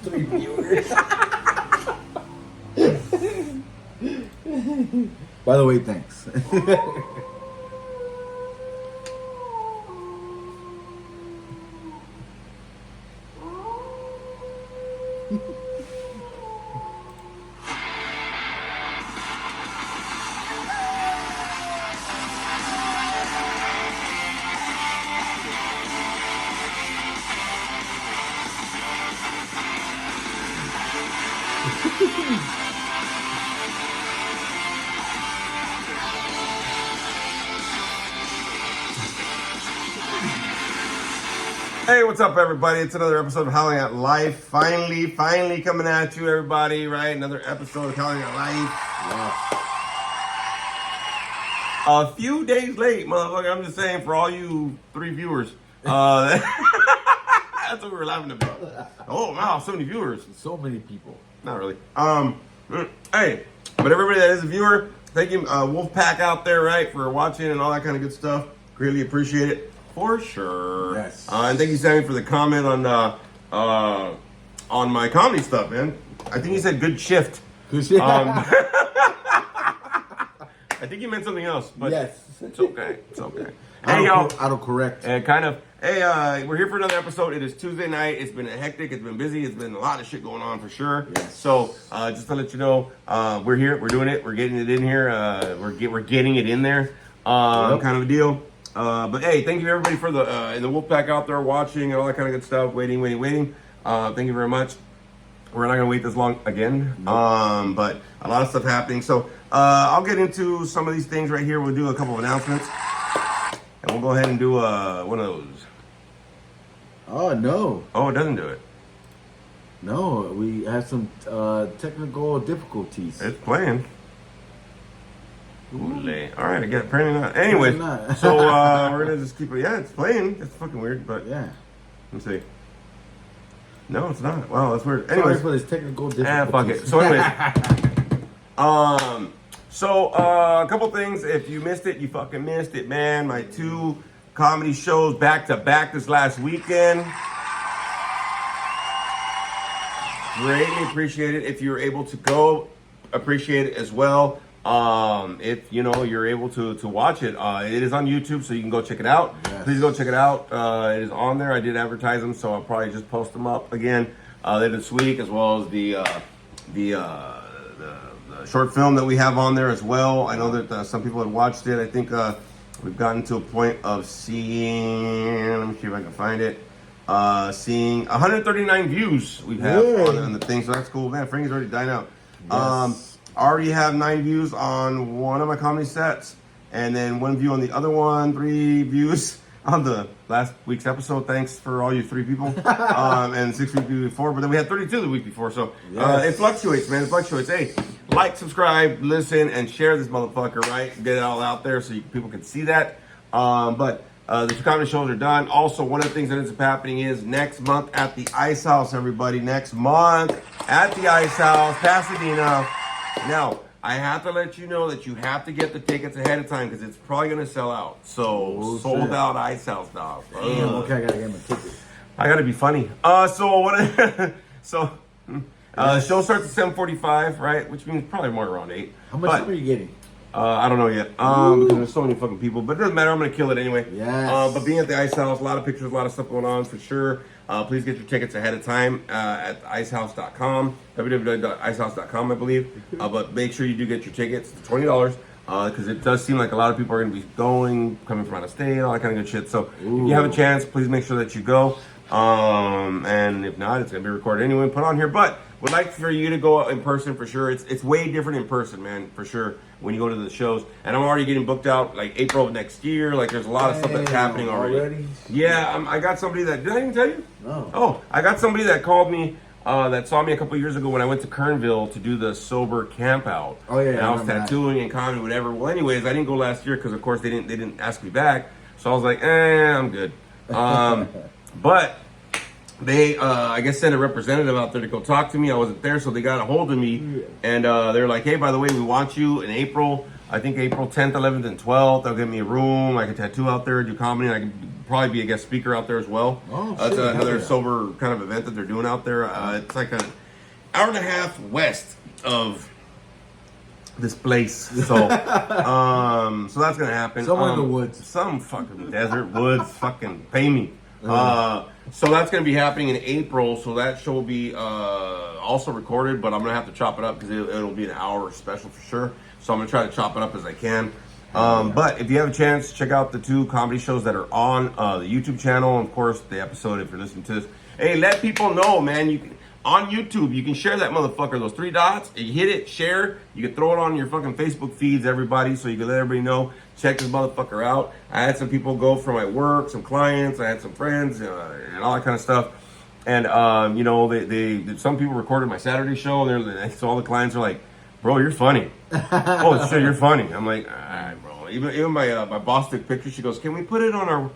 3 viewers. By the way, thanks. Hey, what's up, everybody? It's another episode of Howling at Life. Finally coming at you, everybody, right? Another episode of Howling at Life. Yes. A few days late, motherfucker. I'm just saying, for all you 3 viewers. That's what we were laughing about. Oh, wow, so many viewers. So many people. Not really. Hey, but everybody that is a viewer, thank you, Wolfpack out there, right, for watching and all that kind of good stuff. Greatly appreciate it. For sure. Yes. And thank you, Sammy, for the comment on my comedy stuff, man. I think he said good shift. Good shit. I think he meant something else, but Yes. it's okay. It's okay. Hey, yo. Autocorrect. And kind of, hey, we're here for another episode. It is Tuesday night. It's been hectic. It's been busy. It's been a lot of shit going on for sure. Yes. So, just to let you know, we're here. We're doing it. We're getting it in here. We're getting it in there. Kind of a deal. But hey, thank you everybody for the and the Wolfpack out there watching and all that kind of good stuff. Waiting. Thank you very much. We're not gonna wait this long again. But a lot of stuff happening. So I'll get into some of these things right here. We'll do a couple of announcements, and we'll go ahead and do one of those. Oh, no. Oh, it doesn't do it. No, we have some technical difficulties. It's playing. All right, I get apparently not. Anyway, Apparently not. so we're gonna just keep it. Yeah, it's playing. It's fucking weird, but Yeah. let's see. No, it's not. Wow, that's weird. Sorry Anyways, for this technical difficulties. fuck it. So anyways, a couple things. If you missed it, you fucking missed it, man. My 2 comedy shows back to back this last weekend. Greatly appreciate it. If you're able to go, appreciate it as well. If you know you're able to watch it, it is on YouTube, so you can go check it out. Yes. Please go check it out. It is on there. I did advertise them, so I'll probably just post them up again later this week, as well as the short film that we have on there as well. I know that some people had watched it. I think we've gotten to a point of seeing. Let me see if I can find it. Seeing 139 views we have on the thing, so that's cool, man. Frankie's already dying out. Yes. I already have 9 views on one of my comedy sets, and then 1 view on the other one, 3 views on the last week's episode. Thanks for all you 3 people, and 6 weeks before. But then we had 32 the week before, so it fluctuates, man. It fluctuates. Hey, like, subscribe, listen, and share this motherfucker, right? Get it all out there so people can see that. But the 2 comedy shows are done. Also, one of the things that ends up happening is next month at the Ice House, everybody. Next month at the Ice House, Pasadena. Now, I have to let you know that you have to get the tickets ahead of time because it's probably going to sell out. So, sold out Ice House, dog. Damn, okay, I gotta get my ticket. I got to be funny. The show starts at 7:45, right? Which means probably more around 8. How much are you getting? I don't know yet. Because there's so many fucking people. But it doesn't matter. I'm going to kill it anyway. Yes. But being at the Ice House, a lot of pictures, a lot of stuff going on for sure. Please get your tickets ahead of time at icehouse.com, www.icehouse.com, I believe. But make sure you do get your tickets. It's $20 because it does seem like a lot of people are going to be coming from out of state, all that kind of good shit. So if you have a chance, please make sure that you go. And if not, it's going to be recorded anyway and put on here. But would like for you to go out in person for sure. It's way different in person, man, for sure, when you go to the shows. And I'm already getting booked out like April of next year. Like there's a lot of stuff that's happening already. Yeah, I got somebody that, did I even tell you? No. Oh, I got somebody that called me that saw me a couple years ago when I went to Kernville to do the sober camp out. Oh yeah, and I was tattooing and comedy, whatever. Well, anyways, I didn't go last year because of course they didn't ask me back. So I was like, I'm good. But they, I guess, sent a representative out there to go talk to me. I wasn't there, so they got a hold of me, and they're like, hey, by the way, we want you in April. I think April 10th, 11th, and 12th. They'll give me a room. I can tattoo out there, do comedy, and I can probably be a guest speaker out there as well. Oh, That's shit, another hell yeah. sober kind of event that they're doing out there. It's like an hour and a half west of this place. So, so that's gonna happen. Somewhere in the woods. Some fucking desert woods. Fucking pay me. So that's gonna be happening in April. So that show will be also recorded, but I'm gonna have to chop it up because it'll be an hour special for sure. So I'm gonna try to chop it up as I can. But if you have a chance, check out the 2 comedy shows that are on the YouTube channel. And of course, the episode, if you're listening to this. Hey, let people know, man. You can, on YouTube, you can share that motherfucker. Those 3 dots, you hit it, share. You can throw it on your fucking Facebook feeds, everybody, so you can let everybody know. Check this motherfucker out. I had some people go for my work, some clients. I had some friends, and all that kind of stuff. And, you know, they some people recorded my Saturday show. So all the clients are like, bro, you're funny. Oh, shit, you're funny. I'm like, all right, bro. Even my boss took pictures. She goes, can we put it on our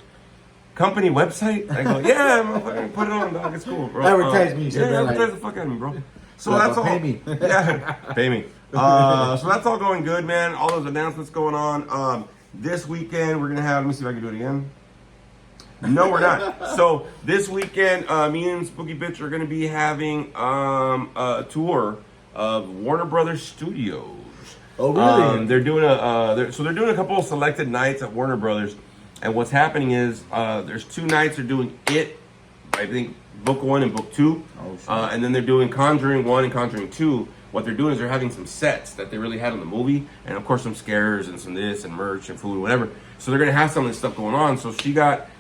company website? I go, yeah, I'm put it on, dog. It's cool, bro. Advertise me. Yeah, advertise the fuck out of me, bro. So Well, that's all. pay me. Yeah, pay me. So that's all going good, man. All those announcements going on. This weekend, we're going to have, let me see if I can do it again. No, we're not. So this weekend, me and Spooky Bitch are going to be having a tour of Warner Brothers Studios. Oh, really? They're doing they're doing a couple of selected nights at Warner Brothers, and what's happening is there's 2 nights they're doing It, I think book 1 and book 2, and then they're doing Conjuring 1 and Conjuring 2. What they're doing is they're having some sets that they really had in the movie, and of course some scares and some this and merch and food, whatever. So they're gonna have some of this stuff going on. So she got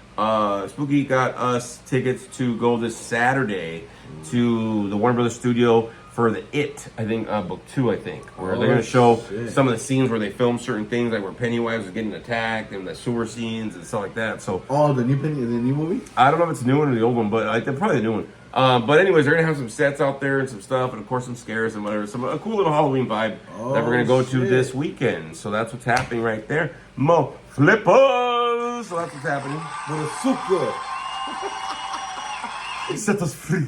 Spooky got us tickets to go this Saturday to the Warner Brothers Studio for the It, I think, book 2, I think, where they're going to show some of the scenes where they film certain things, like where Pennywise was getting attacked and the sewer scenes and stuff like that. So, the new movie? I don't know if it's the new one or the old one, but they're probably the new one. But anyways, they're going to have some sets out there and some stuff, and of course some scares and whatever. A cool little Halloween vibe that we're going to go to this weekend. So that's what's happening right there. Mo Flippers! So that's what's happening. But it's so good. Set us free.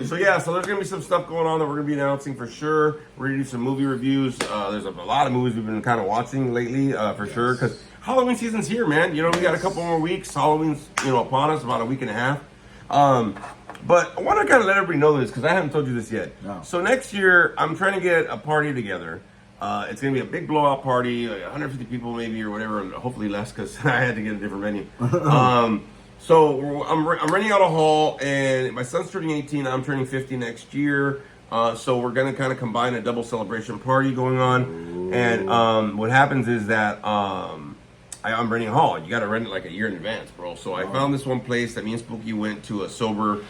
So yeah, so there's gonna be some stuff going on that we're gonna be announcing for sure. We're gonna do some movie reviews. There's a lot of movies we've been kind of watching lately, for sure, because Halloween season's here, man. You know, we got a couple more weeks. Halloween's, upon us, about a week and a half. But I want to kind of let everybody know this because I haven't told you this yet. No. So next year, I'm trying to get a party together. It's gonna be a big blowout party, like 150 people maybe or whatever, and hopefully less because I had to get a different venue. So I'm renting out a hall, and my son's turning 18. I'm turning 50 next year. So we're gonna kind of combine a double celebration party going on. Ooh. And what happens is that I'm renting a hall. You got to rent it like a year in advance, bro. So I found this one place that me and Spooky went to a sober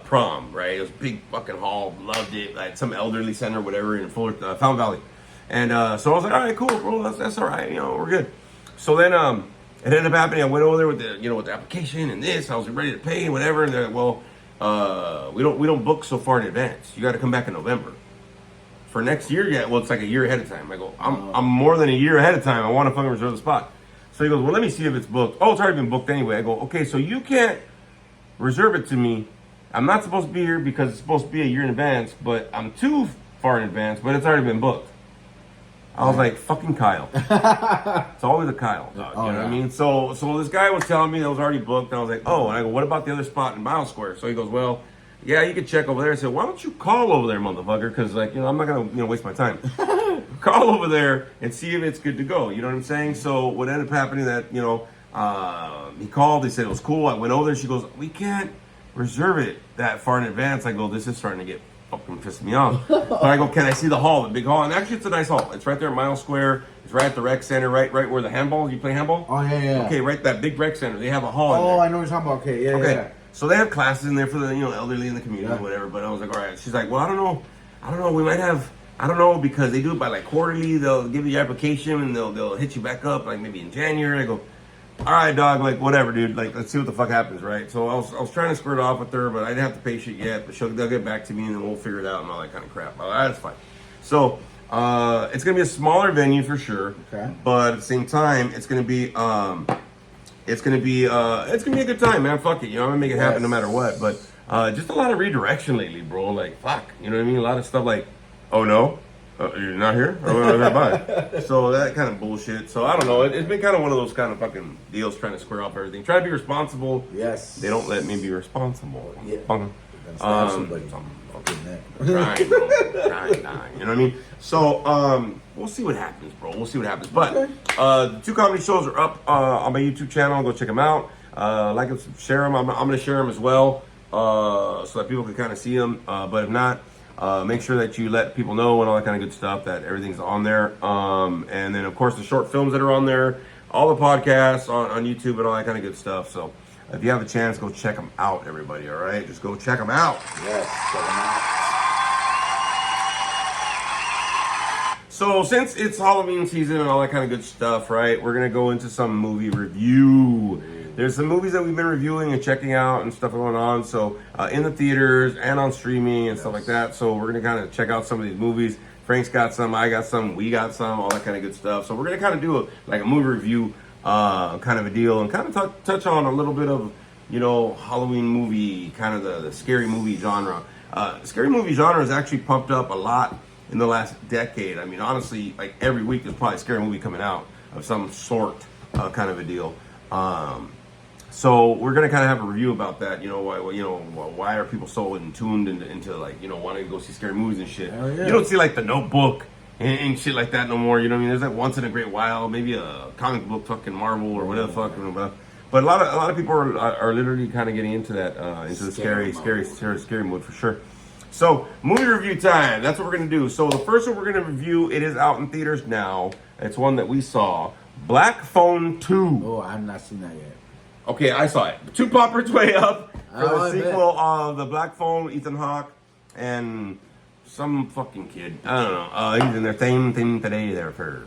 prom. Right, it was a big fucking hall. Loved it. Like some elderly center, whatever, in Fuller, Fountain Valley. And so I was like, all right, cool, bro. That's all right. We're good. So then it ended up happening. I went over there with the application and this. I was ready to pay and whatever. And they're like, well, we don't book so far in advance. You got to come back in November. For next year, yeah. Well, it's like a year ahead of time. I go, I'm more than a year ahead of time. I want to fucking reserve the spot. So he goes, well, let me see if it's booked. Oh, it's already been booked anyway. I go, okay, so you can't reserve it to me. I'm not supposed to be here because it's supposed to be a year in advance, but I'm too far in advance, but it's already been booked. I was like, fucking Kyle. It's always a Kyle, dog. You know what I mean? So this guy was telling me that it was already booked, and I was like, oh. And I go, what about the other spot in Mile Square? So he goes, well, yeah, you can check over there. I said, why don't you call over there, motherfucker? Because, I'm not going to, waste my time. Call over there and see if it's good to go. You know what I'm saying? So what ended up happening that, he called. They said it was cool. I went over there. She goes, we can't reserve it that far in advance. I go, this is starting to get fucking pissed me off. But I go, can I see the hall, the big hall? And actually, it's a nice hall. It's right there at Mile Square. It's right at the rec center, right where the handball. You play handball? Oh yeah. Okay, right that big rec center. They have a hall. Oh, in there. I know what you're talking about. Okay, yeah. Okay, so they have classes in there for the elderly in the community or whatever. But I was like, all right. She's like, well, I don't know. We might have. I don't know because they do it by like quarterly. They'll give you your application and they'll hit you back up like maybe in January. I go, all right, dog, like whatever, dude. Like let's see what the fuck happens, right? So I was trying to squirt off with her, but I didn't have to pay shit yet. But they'll get back to me and then we'll figure it out and all that kind of crap. All right, that's fine. So it's gonna be a smaller venue for sure. Okay. But at the same time, it's gonna be a good time, man. Fuck it, I'm gonna make it happen no matter what. But just a lot of redirection lately, bro. Like fuck, you know what I mean? A lot of stuff like, oh no, You're not here? Oh, bye. So that kind of bullshit. So I don't know. It's been kind of one of those kind of fucking deals trying to square off everything. Try to be responsible. Yes. They don't let me be responsible. Yeah. Fucking, Stab somebody. fucking trying, bro. Trying. You know what I mean? So we'll see what happens, bro. We'll see what happens. But the 2 comedy shows are up on my YouTube channel. Go check them out. Like them, share them. I'm going to share them as well so that people can kind of see them. But if not, make sure that you let people know and all that kind of good stuff, that everything's on there. And then, of course, the short films that are on there, all the podcasts on YouTube and all that kind of good stuff. So if you have a chance, go check them out, everybody, all right? Just go check them out. Yes, check them out. So since it's Halloween season and all that kind of good stuff, right, we're going to go into some movie review. There's some movies that we've been reviewing and checking out and stuff going on. So in the theaters and on streaming and stuff like that. So we're going to kind of check out some of these movies. Frank's got some, I got some, we got some, all that kind of good stuff. So we're going to kind of do a movie review kind of a deal and kind of touch on a little bit of, you know, Halloween movie, kind of the scary movie genre. Scary movie genre has actually pumped up a lot in the last decade. I mean, honestly, like every week there's probably a scary movie coming out of some sort, kind of a deal. So we're gonna kind of have a review about that. You know, why are people so tuned into like, you know, wanting to go see scary movies and shit? Yeah. You don't see like The Notebook and shit like that no more. You know what I mean? There's like once in a great while, maybe a comic book fucking Marvel or whatever the fuck. But a lot of people are literally kind of getting into that into the scary mode for sure. So movie review time. That's what we're gonna do. So the first one we're gonna review, it is out in theaters now. It's one that we saw, Black Phone 2. Oh, I have not seen that yet. Okay, I saw it. 2 poppers way up for the I sequel of The Black Phone, Ethan Hawke, and some fucking kid. I don't know. He's in their same thing today there for.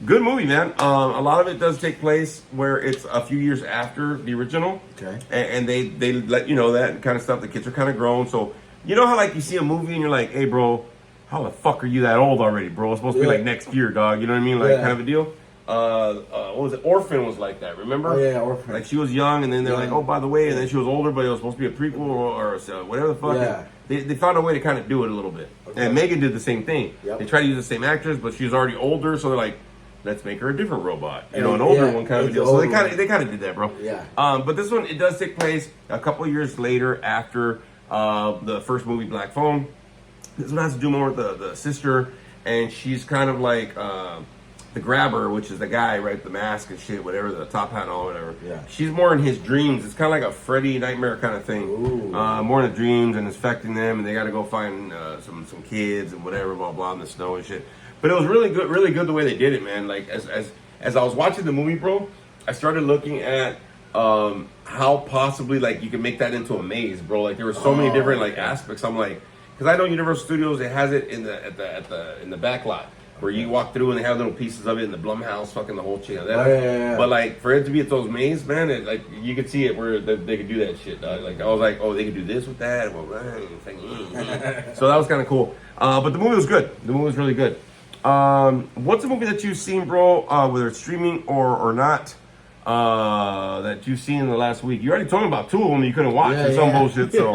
Good movie, man. A lot of it does take place where it's a few years after the original. Okay. And they let you know that kind of stuff. The kids are kind of grown. So, you know how like you see a movie and you're like, hey, bro, how the fuck are you that old already, bro? It's supposed to be like next year, dog. You know what I mean? Like kind of a deal. What was it? Orphan was like that, remember? Oh, yeah, Orphan. Like she was young, and then they're like, oh, by the way, and then she was older, but it was supposed to be a prequel or whatever the fuck. Yeah. They found a way to kind of do it a little bit. Okay. And Megan did the same thing. Yep. They tried to use the same actress, but she was already older, so they're like, let's make her a different robot. You know, an older one kind of deal. So they kind of did that, bro. Yeah. But this one, it does take place a couple of years later after the first movie, Black Phone. This one has to do more with the sister, and she's kind of like the grabber, which is the guy, right? The mask and shit, whatever, the top hat and all, whatever. Yeah. She's more in his dreams. It's kind of like a Freddy nightmare kind of thing. More in the dreams and infecting them, and they got to go find some kids and whatever, blah blah, in the snow and shit. But it was really good the way they did it, man. Like as I was watching the movie, bro, I started looking at how possibly like you can make that into a maze, bro. Like there were so many different like aspects. I'm like, because I know Universal Studios, it has it in the back lot where you walk through and they have little pieces of it in the Blumhouse, fucking the whole shit. But like for it to be at those mazes, man, it, like you could see it where they could do that shit. Dog. Like I was like, oh, they could do this with that. Well, so that was kind of cool. But the movie was good. The movie was really good. What's a movie that you've seen, bro, whether it's streaming or not, that you've seen in the last week? You already told me about 2 of them you couldn't watch or some bullshit, so.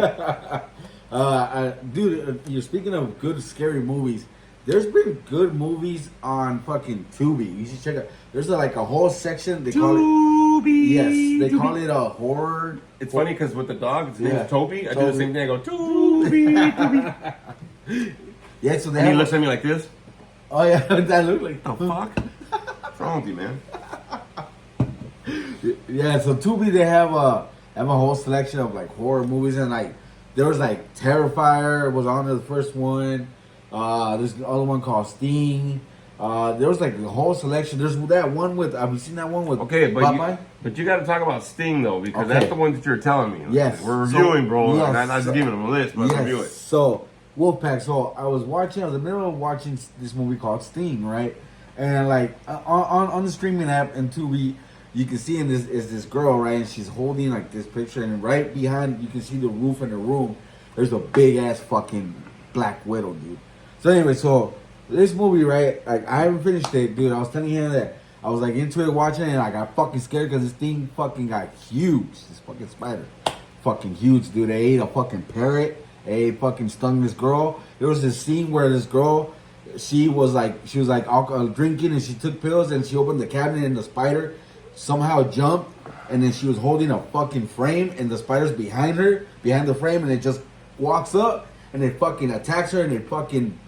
Dude, you're speaking of good scary movies. There's been good movies on fucking Tubi. You should check it. There's like a whole section. They call it Yes, they call it a horror. It's funny because with the dog, his name is Toby. I do the same thing. I go, Toby. Yeah, so and he looks at me like this. Oh yeah, that look like the fuck? What's wrong with you, man? Yeah, so Tubi they have a whole selection of like horror movies, and like there was like Terrifier was on the first one. There's the other one called Sting. There was like a whole selection. There's that one with. Have you seen that one with? Okay, Popeye? but you got to talk about Sting though, because that's the one that you're telling me. Yes, we're reviewing, bro. Yes, I'm not just giving them a list, but review it. So Wolfpack. So I was in the middle of watching this movie called Sting, right? And like on the streaming app and Tubi, you can see this girl, right? And she's holding like this picture, and right behind you can see the roof in the room. There's a big ass fucking Black Widow, dude. So anyway, so this movie, right? Like I haven't finished it, dude. I was telling him that I was like into it watching it, and I got fucking scared because this thing fucking got huge. This fucking spider, fucking huge, dude. They ate a fucking parrot. They fucking stung this girl. There was this scene where this girl she was like alcohol drinking, and she took pills, and she opened the cabinet, and the spider somehow jumped, and then she was holding a fucking frame, and the spider's behind her, behind the frame, and it just walks up, and it fucking attacks her, and it fucking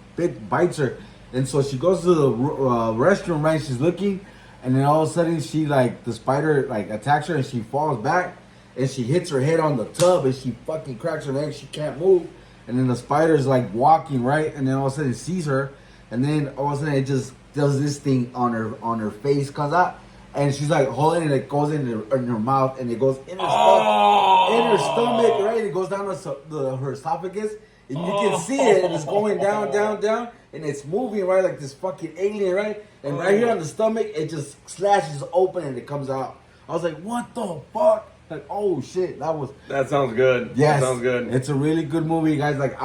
bites her, and so she goes to the restroom, right? She's looking, and then all of a sudden she like the spider like attacks her, and she falls back, and she hits her head on the tub, and she fucking cracks her neck. She can't move, and then the spider's like walking, right, and then all of a sudden it sees her, and then all of a sudden it just does this thing on her face, comes out, and she's like holding it, it goes in her mouth, and it goes in her stomach, right? It goes down her esophagus, and you can see it, and it's going down, down, down, and it's moving, right, like this fucking alien, right? And right here on the stomach, it just slashes open, and it comes out. I was like, what the fuck? Like, oh shit, That sounds good. Yes, That sounds good. It's a really good movie, guys. Like,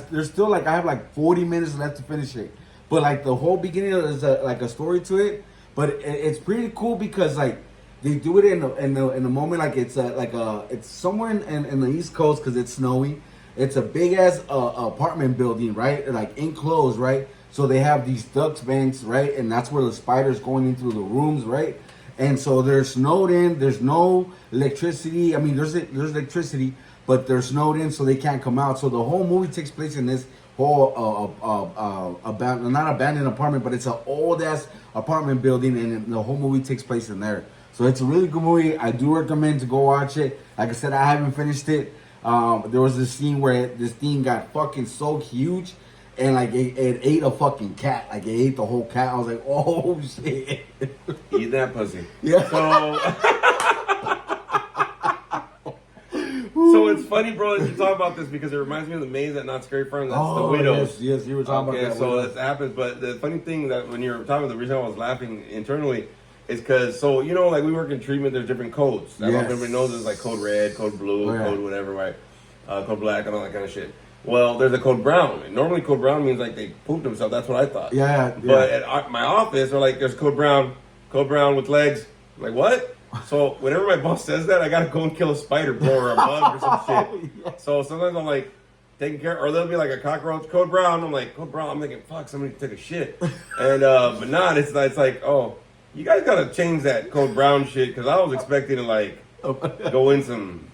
there's still like I have like 40 minutes left to finish it, but like the whole beginning there's like a story to it. But it's pretty cool because like they do it in the moment, like it's it's somewhere in the East Coast because it's snowy. It's a big ass apartment building, right? Like enclosed, right? So they have these duct banks, right? And that's where the spider's going into the rooms, right? And so they're snowed in. There's no electricity. I mean, there's electricity, but they're snowed in, so they can't come out. So the whole movie takes place in this whole not abandoned apartment, but it's an old ass apartment building, and the whole movie takes place in there. So it's a really good movie. I do recommend to go watch it. Like I said, I haven't finished it. There was this scene where this thing got fucking so huge, and like it ate a fucking cat. Like it ate the whole cat. I was like, oh shit. Eat that pussy. Yeah. So it's funny, bro, that you talk about this because it reminds me of the Maze at Not Scary Farm. That's the Widows. Yes, you were talking about that. So that happens. But the funny thing that when you're talking, the reason I was laughing internally is because, so, you know, like we work in treatment, there's different codes. I don't know if everybody knows there's like code red, code blue, code whatever, right? Code black and all that kind of shit. Well, there's a code brown. And normally code brown means like they pooped themselves. That's what I thought. Yeah. But at my office, they're like, there's code brown with legs. I'm like, what? So whenever my boss says that, I gotta go and kill a spider, bro, or a bug or some shit. Yeah. So sometimes I'm like taking care, or there'll be like a cockroach, code brown. I'm like, code brown. I'm thinking, fuck, somebody took a shit. And but not. It's like, oh, you guys gotta change that code brown shit because I was expecting to like go in some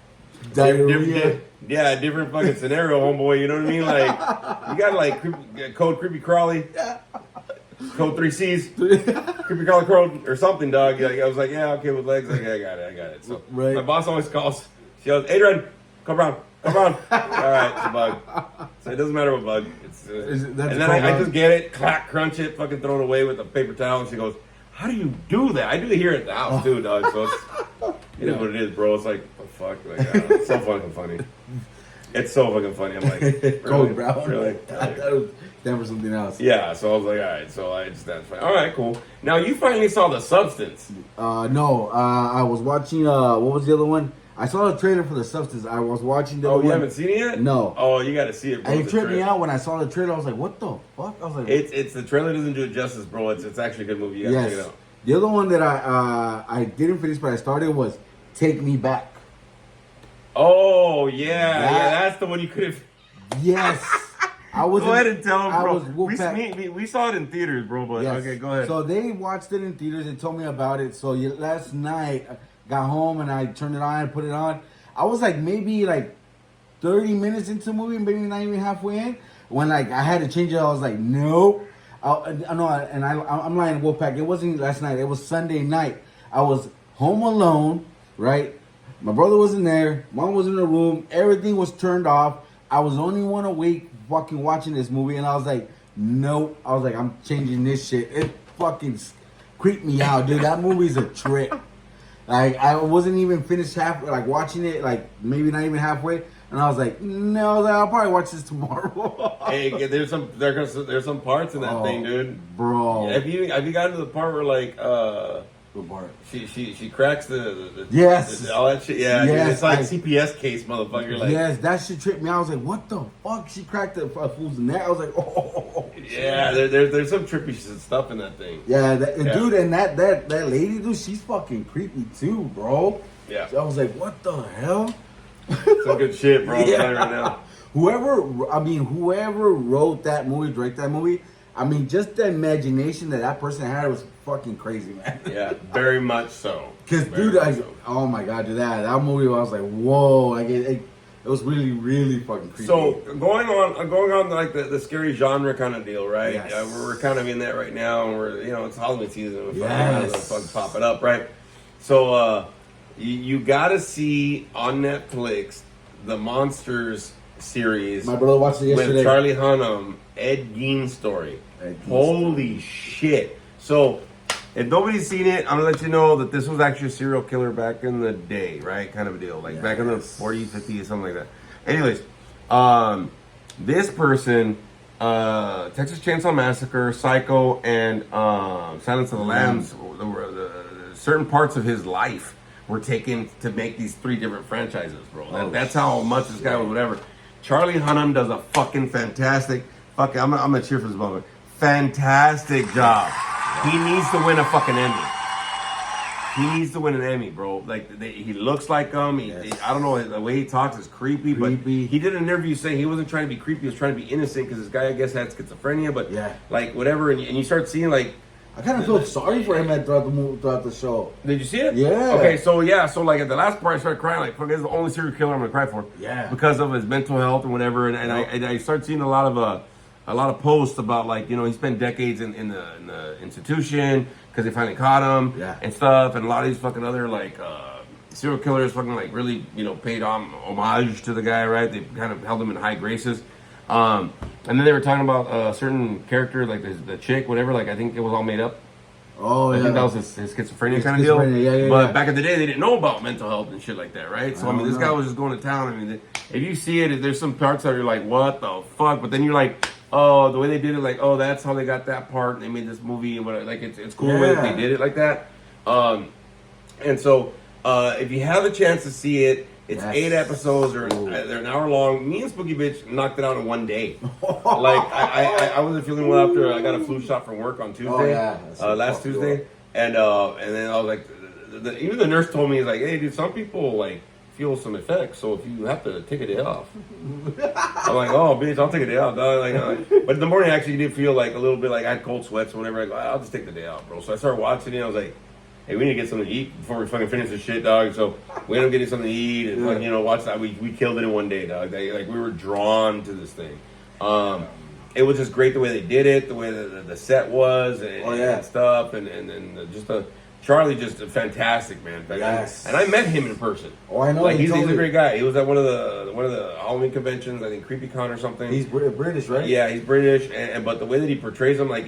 different fucking scenario, homeboy. You know what I mean? Like you got like code creepy crawly. Code 3Cs, creepy crawly code or something, dog. Like, I was like, yeah, okay, with legs. Like, I got it. So my boss always calls. She goes, Adrian, come around. All right, it's a bug. So it doesn't matter what bug. And then I just get it, crunch it, fucking throw it away with a paper towel. And she goes, how do you do that? I do it here at the house too, dog. So it is what it is, bro. It's like, oh, fuck, like, it's so fucking funny. It's so fucking funny. I'm like, really? Code brown. Really? Never something else. Yeah, so I was like, all right, so that's fine. All right, cool. Now you finally saw The Substance. No, I was watching. What was the other one? I saw the trailer for The Substance. I was watching the. Oh, other you one. haven't seen it yet? No. Oh, you got to see it, bro. And it tripped me out when I saw the trailer. I was like, what the fuck? I was like, it's the trailer doesn't do it justice, bro. It's actually a good movie. You gotta check it out. The other one that I didn't finish, but I started was Take Me Back. Oh yeah, that's the one you could have. Yes. I was. Go ahead and tell them, bro. We saw it in theaters, bro. But okay, go ahead. So they watched it in theaters and told me about it. So last night, I got home and I turned it on and put it on. I was like maybe like 30 minutes into the movie, maybe not even halfway in, when like I had to change it. I was like, nope. I know, and I'm lying, Wolfpack. It wasn't last night. It was Sunday night. I was home alone, right? My brother wasn't there. Mom was in the room. Everything was turned off. I was the only one awake fucking watching this movie, and I was like, nope. I was like, I'm changing this shit. It fucking creeped me out, dude. That movie's a trip. Like, I wasn't even finished watching it, like, maybe not even halfway. And I was like, no, I'll probably watch this tomorrow. Hey, there's some parts in that thing, dude. Bro. Have you gotten to the part where like What part? she cracks the yes, all that shit? Yeah, yes, dude, it's like CPS case, motherfucker. Like, yes, that shit tripped me. I was like, what the fuck? She cracked the fool's neck. I was like, oh. Yeah, there's some trippy stuff in that thing. Yeah, dude, and that lady, dude, she's fucking creepy too, bro. Yeah. So I was like, what the hell? Some good shit, bro. I'm telling you right now. Whoever wrote that movie, directed that movie, I mean, just the imagination that person had was fucking crazy, man. Yeah, very much so. Cause Very dude, much so. oh my god, dude, that movie, I was like, whoa, like it was really, really fucking creepy. So going on like the scary genre kind of deal, right? Yes. We're kind of in that right now, and we're it's Halloween season. We're Yes. popping up, right? So you got to see on Netflix the Monsters series. My brother watched it yesterday. With Charlie Hunnam, Ed Gein story. Holy shit! So. If nobody's seen it, I'm gonna let you know that this was actually a serial killer back in the day, right? Kind of a deal, like back in the 40s, 50s, something like that. Anyways, this person, Texas Chainsaw Massacre, Psycho, and Silence of the Lambs, certain parts of his life were taken to make these 3 different franchises, bro. That's how much this guy was, whatever. Charlie Hunnam does a fucking fantastic, I'm gonna cheer for this moment. Fantastic job. He needs to win a fucking Emmy. He needs to win an Emmy, bro. Like he looks like him. I don't know, the way he talks is creepy. But he did an interview saying he wasn't trying to be creepy. He was trying to be innocent because this guy, I guess, had schizophrenia. But like whatever, and you start seeing like. I kind of felt sorry for him throughout the show. Did you see it? Yeah. Okay, so like at the last part, I started crying. Like, fuck, this is the only serial killer I'm gonna cry for. Yeah. Because of his mental health and whatever, and I started seeing a lot of posts about like he spent decades in the institution because they finally caught him and stuff, and a lot of these fucking other like serial killers fucking like really paid homage to the guy, right? They kind of held him in high graces, and then they were talking about a certain character like the chick, whatever. Like I think it was all made up. Oh, I think that was his schizophrenia kind of deal. But back in the day, they didn't know about mental health and shit like that, right? So I mean, this guy was just going to town. I mean, if you see it, there's some parts that you're like, what the fuck? But then you're like, oh, the way they did it, like, oh, that's how they got that part, and they made this movie, and what, like, it's cool the way that they did it like that. And so, if you have a chance to see it, it's 8 episodes, they're an hour long. Me and Spooky Bitch knocked it out in one day. Like, I wasn't feeling well after I got a flu shot from work on Tuesday, last Tuesday, and then I was like, even the nurse told me, he's like, hey, dude, some people, like, feel some effects, so if you have to take a day off. I'm like, oh, bitch, I'll take a day off, dog. But in the morning, I actually did feel like a little bit like I had cold sweats or whatever. I go, I'll just take the day off, bro. So I started watching it. I was like, hey, we need to get something to eat before we fucking finish this shit, dog. So we ended up getting something to eat and fucking, watch that. We killed it in one day, dog. Like we were drawn to this thing. It was just great the way they did it, the way the set was, and stuff, and just a. Charlie just fantastic, man. Yes. And I met him in person. Oh, I know. Like he's a great guy. He was at one of the Halloween conventions, I think CreepyCon or something. He's British, right? Yeah, he's British, but the way that he portrays him, like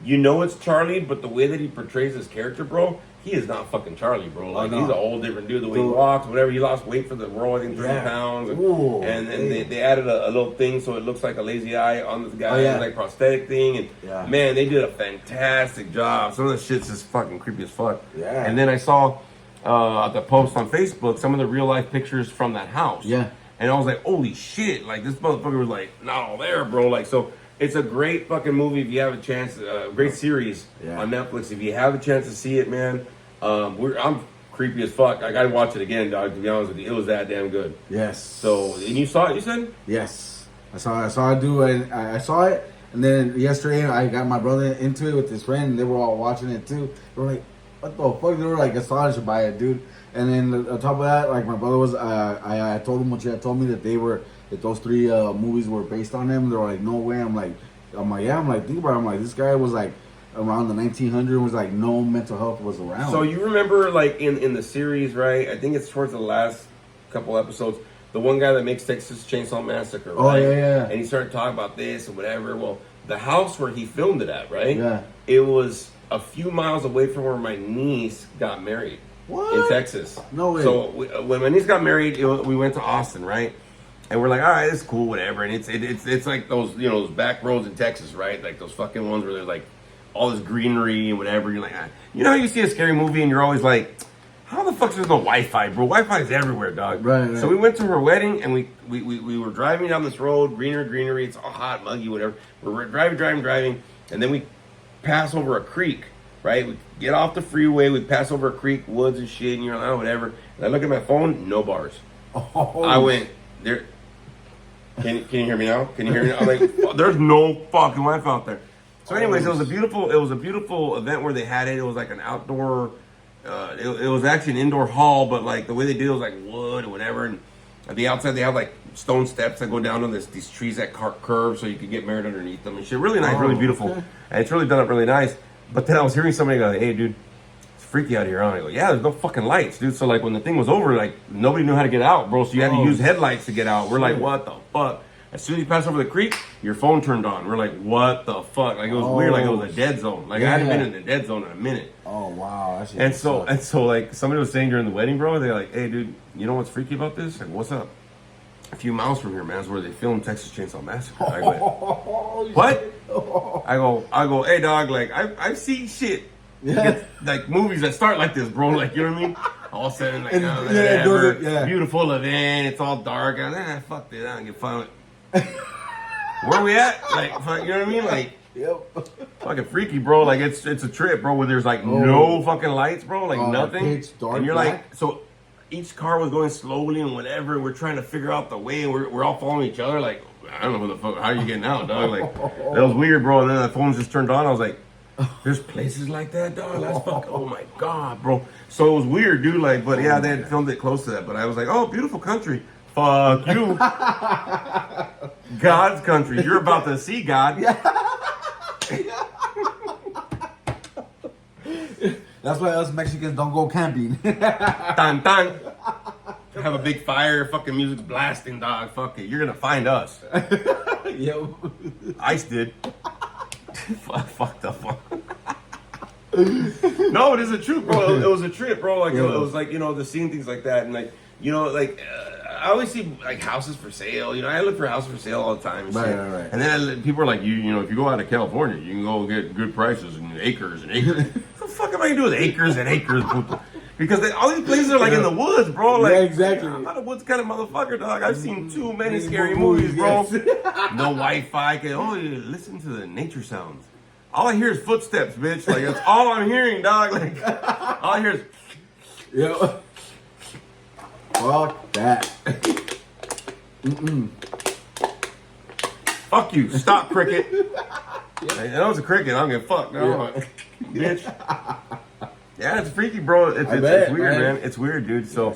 it's Charlie, but the way that he portrays his character, bro, he is not fucking Charlie, bro. Like he's a whole different dude. The way he walks, whatever. He lost weight for the role, I think 30 pounds, and they added a little thing so it looks like a lazy eye on this guy, like prosthetic thing. And man, they did a fantastic job. Some of the shit's just fucking creepy as fuck. Yeah. And then I saw the post on Facebook, some of the real life pictures from that house. Yeah. And I was like, holy shit! Like this motherfucker was like not all there, bro. Like so. It's a great fucking movie if you have a chance. Great series on Netflix. If you have a chance to see it, man, I'm creepy as fuck. I gotta watch it again, dog. To be honest with you, it was that damn good. Yes. So, and you saw it? You said? Yes. I saw it. I saw it, and then yesterday I got my brother into it with his friend, and they were all watching it too. They were like, "What the fuck?" They were like astonished by it, dude. And then on top of that, like my brother was, I told him what you had told me that those 3 movies were based on him. They were like, no way. I'm like, yeah. I'm like, think about it. I'm like, this guy was like around the 1900s. Was like no mental health was around. So you remember like in the series, right? I think it's towards the last couple episodes. The one guy that makes Texas Chainsaw Massacre, right? Oh yeah. And he started talking about this and whatever. Well, the house where he filmed it at, right? Yeah. It was a few miles away from where my niece got married. What? In Texas. No way. So when my niece got married, we went to Austin, right? And we're like, all right, it's cool, whatever. And it's like those those back roads in Texas, right? Like those fucking ones where there's like all this greenery and whatever. You're like, you know how you see a scary movie and you're always like, how the fuck is there no Wi-Fi, bro? Wi-Fi is everywhere, dog. Right. So we went to her wedding and we were driving down this road, greenery. It's all hot, muggy, whatever. We're driving, and then we pass over a creek. Right, we get off the freeway, we pass over a creek, woods and shit, and you're like, oh, whatever. And I look at my phone, no bars. Oh. I went there. Can you hear me now? Can you hear me now? I'm like, there's no fucking Wi-Fi out there. So, anyways, it was a beautiful event where they had it. It was like an outdoor. It was actually an indoor hall, but like the way they did it was like wood or whatever. And at the outside, they have like stone steps that go down on these trees that curve, so you can get married underneath them and shit. Really nice, really beautiful, and it's really done up really nice. But then I was hearing somebody go, "Hey, dude, it's freaky out here." I go, "Yeah, there's no fucking lights, dude." So like when the thing was over, like nobody knew how to get out, bro. So you had to use headlights to get out. We're like, "What the fuck?" As soon as you pass over the creek, your phone turned on. We're like, "What the fuck?" Like it was weird, like it was a dead zone. Like I hadn't been in a dead zone in a minute. Oh wow! And so like somebody was saying during the wedding, bro, they're like, "Hey, dude, you know what's freaky about this? Like, what's up? A few miles from here, man, is where they filmed Texas Chainsaw Massacre." I go, "What?" I go, "Hey, dog, like I've seen shit, like movies that start like this, bro. Like you know what I mean? All of a sudden, like beautiful event, it's all dark, and fuck this, I don't get fun. Where we at? Like, fuck, you know what I mean? Like." Fucking freaky, bro. Like it's a trip, bro, where there's like no fucking lights, bro, like nothing. Pitch dark, and you're black. like, so each car was going slowly and whatever, and we're trying to figure out the way, and we're all following each other. Like, I don't know who the fuck, how are you getting out, dog? Like, that was weird, bro. And then the phone just turned on. I was like, there's places like that, dog. That's fucking, oh my god, bro. So it was weird, dude. Like, but yeah, they had filmed it close to that. But I was like, oh, beautiful country. Fuck you. God's country. You're about to see God. That's why us Mexicans don't go camping. Tan tan. Have a big fire, fucking music blasting, dog. Fuck it. You're gonna find us. Yo. Ice did. Fucked up. No, it is a trip, bro. It was a trip, bro. Like it was like, you know, the seeing things like that, and like, you know, like I always see like houses for sale. You know, I look for houses for sale all the time. And right. And then people are like, you know, if you go out to California, you can go get good prices and acres and acres. What the fuck am I gonna do with acres and acres? Because all these places are like in the woods, bro. Like, exactly. I'm not a woods kind of motherfucker, dog. I've seen too many scary movies, bro. No Wi-Fi. You listen to the nature sounds. All I hear is footsteps, bitch. Like that's all I'm hearing, dog. Like all I hear is. Yo. Fuck that. Fuck you. Stop, cricket. I know it's a cricket. I don't give a fuck. No, bitch. Yeah, it's freaky, bro. It's weird, man. It's weird, dude. So,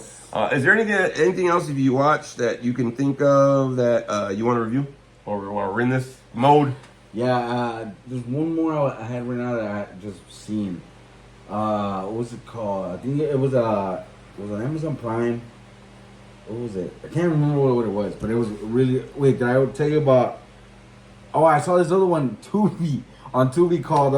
is there anything else that you watch that you can think of that you want to review, or we're in this mode? Yeah, there's one more I had right now that I had just seen. What was it called? I think it was on Amazon Prime. What was it? I can't remember what it was, but it was really. Wait, did I tell you about? Oh, I saw this other one, on Tubi called.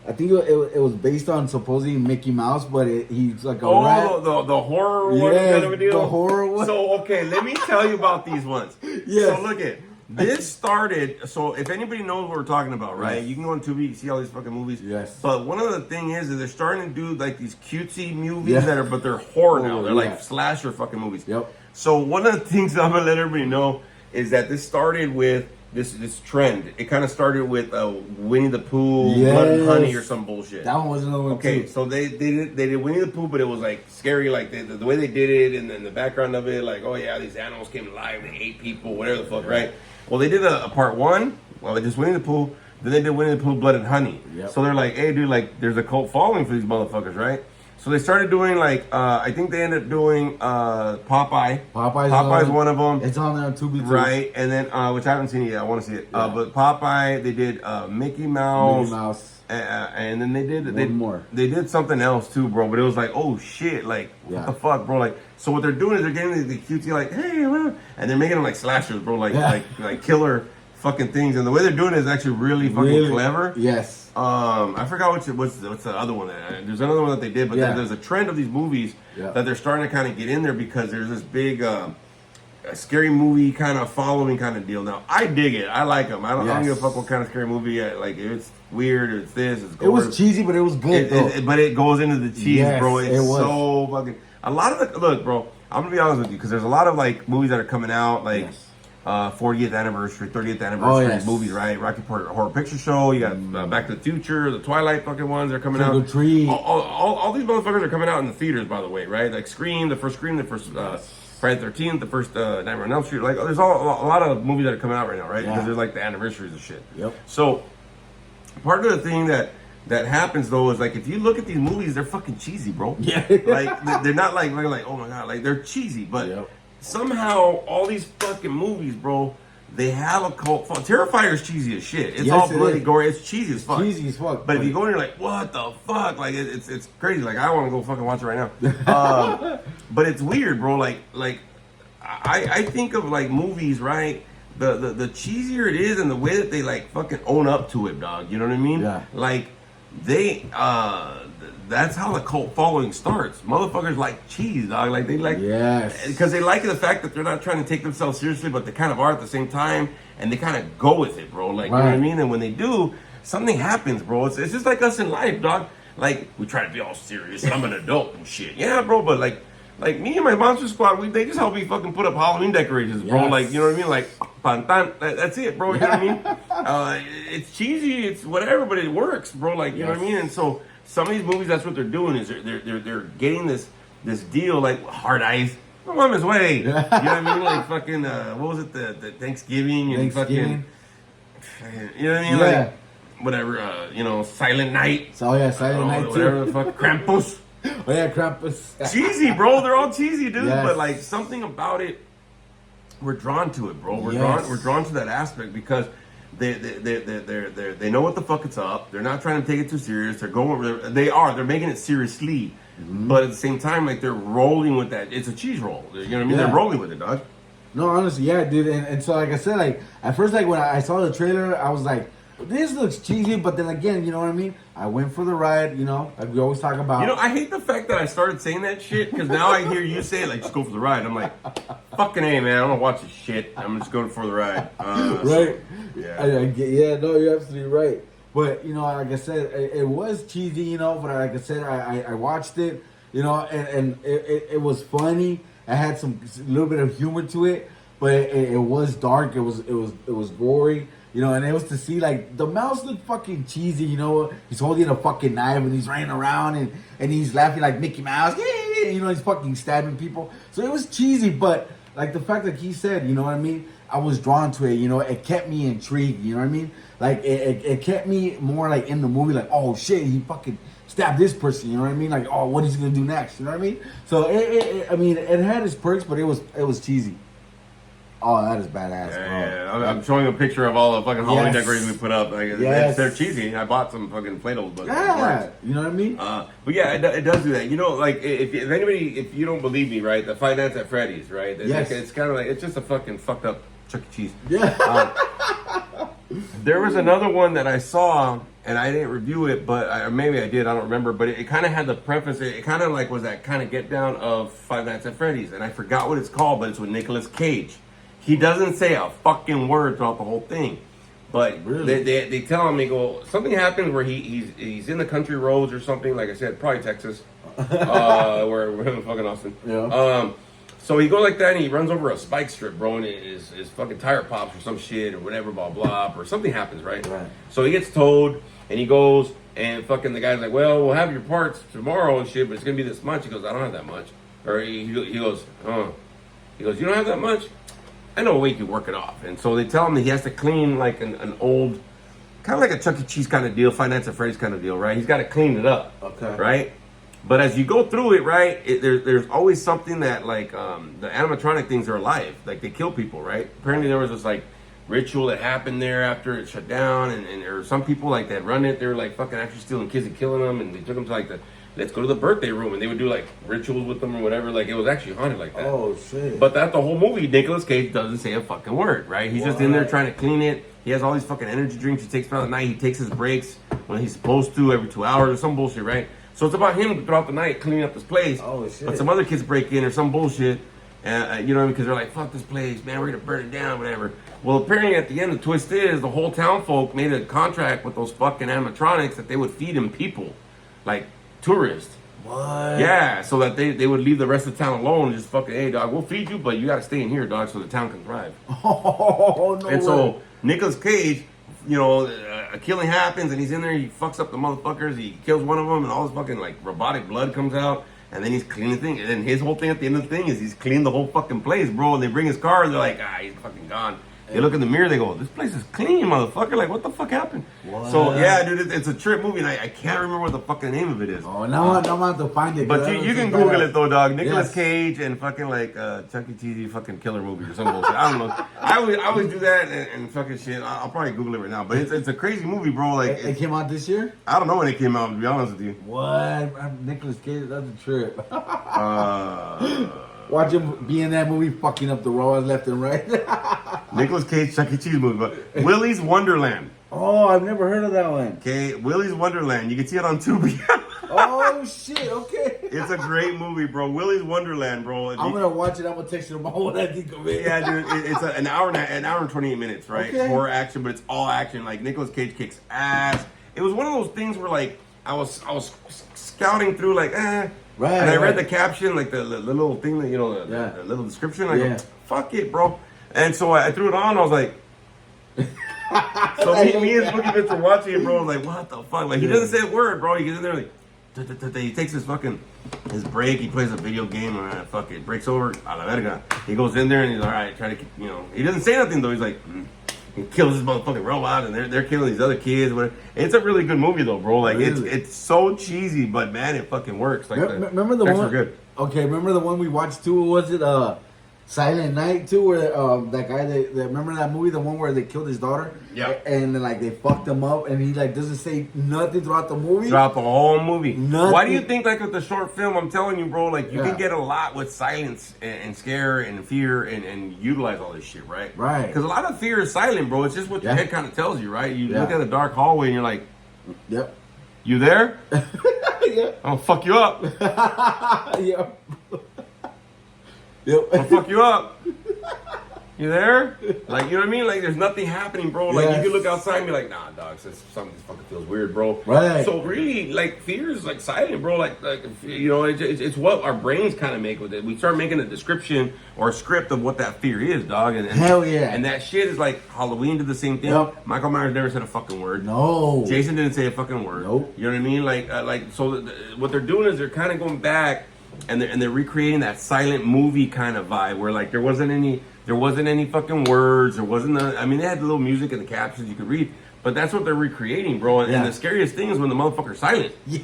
I think it was based on supposedly Mickey Mouse, but he's like a rat. The horror one kind of a deal? The horror one. So, okay, let me tell you about these ones. Yes. So, look at this started. So, if anybody knows what we're talking about, right? You can go on Tubi, see all these fucking movies. Yes. But one of the thing is they're starting to do like these cutesy movies but they're horror now. They're like slasher fucking movies. Yep. So, one of the things I'm going to let everybody know is that this started with this trend. It kind of started with Winnie the Pooh, Blood and Honey, or some bullshit. That one was another one okay, too. so they did Winnie the Pooh, but it was like scary, like the way they did it, and then the background of it, like, oh yeah, these animals came alive, they ate people, whatever the fuck, right? Well, they did a part one. Well, they just Winnie the Pooh. Then they did Winnie the Pooh, Blood and Honey. Yep. So they're like, hey, dude, like, there's a cult following for these motherfuckers, right? So they started doing like, I think they ended up doing Popeye. Popeye's one of them. It's on there on Tubi too. Right, and then which I haven't seen it yet. I want to see it. But Popeye, they did Mickey Mouse. And then they did something else too, bro. But it was like, oh shit, like what the fuck, bro? Like, so what they're doing is they're getting the cutesy, like, hey, and they're making them like slashers, bro, like killer fucking things. And the way they're doing it is actually really fucking clever. Yes. I forgot what's the other one. There's another one that they did, but there's a trend of these movies that they're starting to kind of get in there because there's this big scary movie kind of following kind of deal. Now I dig it. I like them. I don't give a fuck what kind of scary movie. Like if it's weird, it's this. It's it was cheesy, but it was good. But it goes into the cheese, bro. It's it was. so fucking. A lot of the look, bro. I'm gonna be honest with you because there's a lot of like movies that are coming out like. 40th anniversary, 30th anniversary movies, right? Rocky Horror Picture Show. You got Back to the Future, the Twilight fucking ones are coming out. Tree. All these motherfuckers are coming out in the theaters, by the way, right? Like Scream, the first Friday the 13th, the first Nightmare on Elm Street. Like, there's a lot of movies that are coming out right now, right? Because they're like the anniversaries and shit. Yep. So part of the thing that happens though is like if you look at these movies, they're fucking cheesy, bro. Yeah. Like they're not like oh my god, like they're cheesy, but Yep. somehow all these fucking movies, bro, they have a cult. Terrifier's cheesy as shit. It's Yes, all it bloody is. gory. It's cheesy as fuck. Cheesy as fuck. But if you go in, you're like, what the fuck? Like it's crazy. Like I want to go fucking watch it right now. But it's weird, bro. Like I think of like movies, right? The cheesier it is and the way that they like fucking own up to it, dog. You know what I mean? Yeah. Like they that's how the cult following starts. Motherfuckers like cheese, dog. Like they like Yes. because they like the fact that they're not trying to take themselves seriously, but they kind of are at the same time, and they kind of go with it, bro. Like you know what I Right. mean? And when they do, something happens, bro. It's just like us in life, dog. Like we try to be all serious. I'm an adult and shit. Yeah, bro. But like me and my Monster Squad, they just help me fucking put up Halloween decorations, bro. Yes. Like you know what I mean? Like pantan. That's it, bro. You know what I mean? It's cheesy. It's whatever, but it works, bro. Like you know what I mean? And so some of these movies, that's what they're doing is they're getting this deal like Hard Eyes. I'm on his way. You know what I mean? Like fucking what was it? The Thanksgiving and Thanksgiving. fucking. You know what I mean? Yeah. Like whatever. You know, Silent Night. So yeah, Silent Night too. Whatever the fuck. Krampus. Oh yeah, Krampus. Cheesy, bro. They're all cheesy, dude. Yes. But like something about it, we're drawn to it, bro. We're Yes. drawn to that aspect because they know what the fuck it's up. They're not trying to take it too serious. They're making it seriously, but at the same time, like they're rolling with that. It's a cheese roll. You know what I mean? Yeah. They're rolling with it, dog. No, honestly, yeah, dude. And so, like I said, like at first, like when I saw the trailer, I was like, this looks cheesy. But then again, you know what I mean? I went for the ride. You know, like we always talk about. You know, I hate the fact that I started saying that shit because now I hear you say it, like, just go for the ride. I'm like, fucking A, man. I don't want to watch this shit. I'm just going for the ride. Right? Yeah. I get, yeah, no, you're absolutely right. But, you know, like I said, it was cheesy, you know, but like I said, I watched it, you know, and it was funny. It had a little bit of humor to it, but it was dark. It was gory, you know, and it was to see, like, the mouse looked fucking cheesy, you know. He's holding a fucking knife and he's running around and he's laughing like Mickey Mouse, you know, he's fucking stabbing people. So it was cheesy, but like the fact that he said, you know what I mean? I was drawn to it, you know, it kept me intrigued, you know what I mean? Like, it kept me more, like, in the movie, like, oh, shit, he fucking stabbed this person, you know what I mean? Like, oh, what is he gonna do next, you know what I mean? So, I mean, it had its perks, but it was cheesy. Oh, that is badass, bro. Yeah. I'm showing a picture of all the fucking Halloween Yes. decorations we put up. Like, Yes. they're cheesy. I bought some fucking Play-Doh, but it Yeah, works. you know what I mean? But yeah, it does do that. You know, like if you don't believe me, right? The Five Nights at Freddy's, right? Yes. It's kind of like it's just a fucking fucked up Chuck E. Cheese. Yeah. There was another one that I saw, and I didn't review it, but or maybe I did. I don't remember. But it kind of had the preface. It kind of like was that kind of get down of Five Nights at Freddy's, and I forgot what it's called, but it's with Nicolas Cage. He doesn't say a fucking word throughout the whole thing. But Really? they tell him, they go, something happens where he's in the country roads or something, like I said, probably Texas. We're in fucking Austin. Yeah. So he goes like that and he runs over a spike strip, bro, and his fucking tire pops or some shit or whatever, blah, blah, or something happens, right? Right. So he gets towed and he goes and fucking the guy's like, well, we'll have your parts tomorrow and shit, but it's going to be this much. He goes, I don't have that much. Or he goes, He goes, you don't have that much? I know a way you can work it off. And so they tell him that he has to clean like an old, kind of like a Chuck E. Cheese kind of deal, Five Nights at Freddy's kind of deal, right? He's got to clean it up. Okay. Right? But as you go through it, right, there's always something that, like, the animatronic things are alive. Like, they kill people, right? Apparently there was this, like, ritual that happened there after it shut down. And or some people, like, that run it, they were, like, fucking actually stealing kids and killing them. And they took them to, like, let's go to the birthday room. And they would do, like, rituals with them or whatever. Like, it was actually haunted like that. Oh, shit. But that the whole movie, Nicolas Cage doesn't say a fucking word, right? He's just in there trying to clean it. He has all these fucking energy drinks he takes throughout the night. He takes his breaks when he's supposed to every 2 hours or some bullshit, right? So it's about him throughout the night cleaning up this place. Oh, shit. But some other kids break in or some bullshit. You know what I mean? Because they're like, fuck this place, man. We're going to burn it down, whatever. Well, apparently at the end, the twist is the whole town folk made a contract with those fucking animatronics that they would feed him people. Like tourists. What? Yeah, so that they would leave the rest of the town alone and just fucking, hey, dog, we'll feed you, but you got to stay in here, dog, so the town can thrive. Oh, no And way. so Nicolas Cage, you know, a killing happens and he's in there, he fucks up the motherfuckers, he kills one of them and all this fucking like robotic blood comes out and then he's cleaning things. And then his whole thing at the end of the thing is he's cleaned the whole fucking place, bro. And they bring his car and they're like, he's fucking gone. They look in the mirror, they go, "This place is clean, motherfucker! Like, what the fuck happened?" What? So yeah, dude, it's a trip movie, and I can't remember what the fucking name of it is. Oh, now I'm gonna have to find it. But you can Google it though, dog. Nicolas Yes. Cage and fucking like Chuck E. Cheese fucking killer movie or some bullshit. I don't know. I always do that and fucking shit. I'll probably Google it right now. But it's a crazy movie, bro. Like It came out this year? I don't know when it came out, to be honest with you. What? Nicolas Cage, that's a trip. Uh, Watch him be in that movie fucking up the road left and right. Nicolas Cage, Chuck E. Cheese movie. But Willy's Wonderland. Oh, I've never heard of that one. Okay, Willy's Wonderland. You can see it on Tubi. Oh, shit, okay. It's a great movie, bro. Willy's Wonderland, bro. I'm gonna watch it. I'm gonna text you tomorrow when I think of it. Yeah, dude, it's an hour and 28 minutes, right? Okay. Horror action, but it's all action. Like Nicolas Cage kicks ass. It was one of those things where like I was scouting through like Right, and I read right. the caption, like the little thing that Yeah. the little description. I Yeah. go, fuck it, bro. And so I threw it on. I was like. So me and Spooky Vince were watching it, bro. I was like, what the fuck? Like, he doesn't say a word, bro. He gets in there, like, he takes his break. He plays a video game, and fuck it, breaks over. A la verga. He goes in there and he's all right, try to, he doesn't say nothing though. He's like, he kills this motherfucking robot, and they're killing these other kids. Whatever. It's a really good movie though, bro. Like, Really? it's so cheesy, but man, it fucking works. Like, Remember the effects one? are good. Okay, remember the one we watched too? Was it Silent Night too? Where that guy, remember that movie, the one where they killed his daughter? Yeah. And then, like they fucked him up, and he like doesn't say nothing throughout the movie. Throughout the whole movie. Nothing. Why do you think, like with the short film, I'm telling you, bro, like you Yeah. can get a lot with silence and scare and fear and utilize all this shit, right? Right. Because a lot of fear is silent, bro. It's just what your Yeah. head kind of tells you, right? You Yeah. look at a dark hallway and you're like, Yep. you there? Yeah. I'm gonna fuck you up. Yep. Yep. I'm gonna fuck you up. You there? Like, you know what I mean? Like, there's nothing happening, bro. Like, Yes. you can look outside and be like, nah, dog, something fucking feels weird, bro. Right. So, really, like, fear is, like, silent, bro. Like it's what our brains kind of make with it. We start making a description or a script of what that fear is, dog. And Hell yeah. And that shit is like Halloween did the same thing. Yep. Michael Myers never said a fucking word. No. Jason didn't say a fucking word. Nope. You know what I mean? Like so what they're doing is they're kind of going back and they're recreating that silent movie kind of vibe where like there wasn't any fucking words, there wasn't I mean they had a little music in the captions you could read, but that's what they're recreating, bro. And Yeah. the scariest thing is when the motherfucker's silent. Yeah.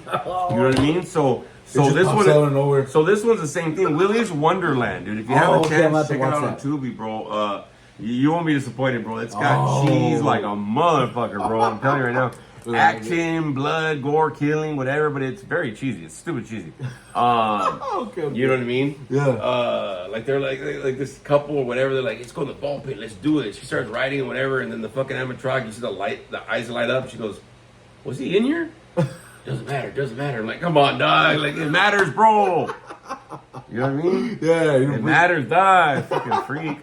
You know what I mean? So just this pops out of nowhere. one, so this one's the same thing. Willy's Wonderland, dude. If you have Oh, a okay, I'm chance, about to check it watch out on that. Tubi, bro. You won't be disappointed, bro. It's got Oh. cheese like a motherfucker, bro. I'm telling you right now. Action, blood, gore, killing, whatever, but it's very cheesy. It's stupid cheesy. Okay. You know what I mean? Yeah. Like they're like this couple or whatever. They're like, let's go to the ball pit. Let's do it. She starts riding and whatever, and then the fucking animatronic, you see the eyes light up. She goes, "Was he in here?" Doesn't matter. I'm like, come on, dog. Like it matters, bro. You know what I mean? Yeah. It matters, dog. Fucking freak.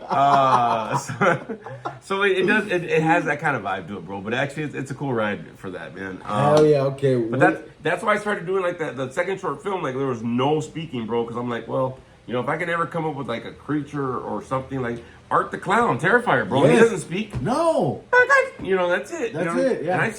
So it does. It has that kind of vibe to it, bro. But actually, it's a cool ride for that, man. Hell yeah. Okay. But that's why I started doing like that. The second short film, like there was no speaking, bro. Because I'm like, well, if I could ever come up with like a creature or something like Art the Clown, Terrifier, bro. He Yes. doesn't speak. No. That's it. That's you know? it, yeah. And I've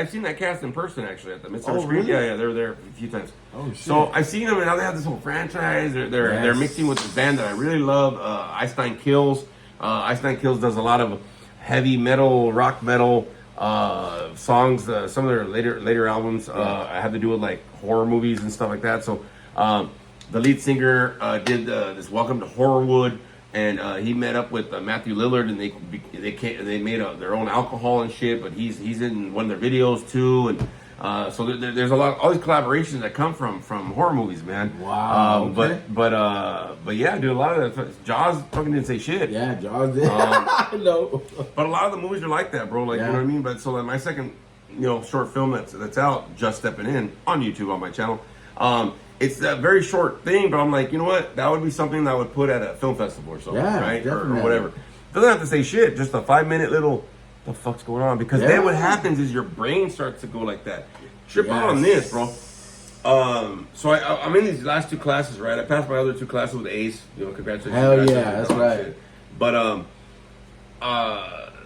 seen that cast in person actually at the Midsummer Oh, Screen. really? Yeah, they were there a few times. Oh shit. So I've seen them, and now they have this whole franchise. They're Yes. mixing with this band that I really love, Einstein Kills. Einstein Kills does a lot of heavy metal, rock metal songs. Some of their later albums have to do with like horror movies and stuff like that. So the lead singer did this Welcome to Horrorwood. And he met up with Matthew Lillard, and they made their own alcohol and shit. But he's in one of their videos too, and so there's all these collaborations that come from horror movies, man. Wow. Okay. But yeah, dude, a lot of that. Jaws fucking didn't say shit. Yeah, Jaws did. No. But a lot of the movies are like that, bro. Like you know Yeah. what I mean. But so like my second, short film that's out, Just Stepping In, on YouTube on my channel. It's a very short thing, but I'm like, you know what? That would be something that I would put at a film festival or something, Yeah, right? Or definitely. whatever. Doesn't have to say shit. Just a 5-minute little, the fuck's going on? Because then what happens is your brain starts to go like that. Trip out on this, bro. So I'm in these last two classes, right? I passed my other two classes with Ace. Congratulations. Hell yeah, Congratulations, that's all that right. shit. But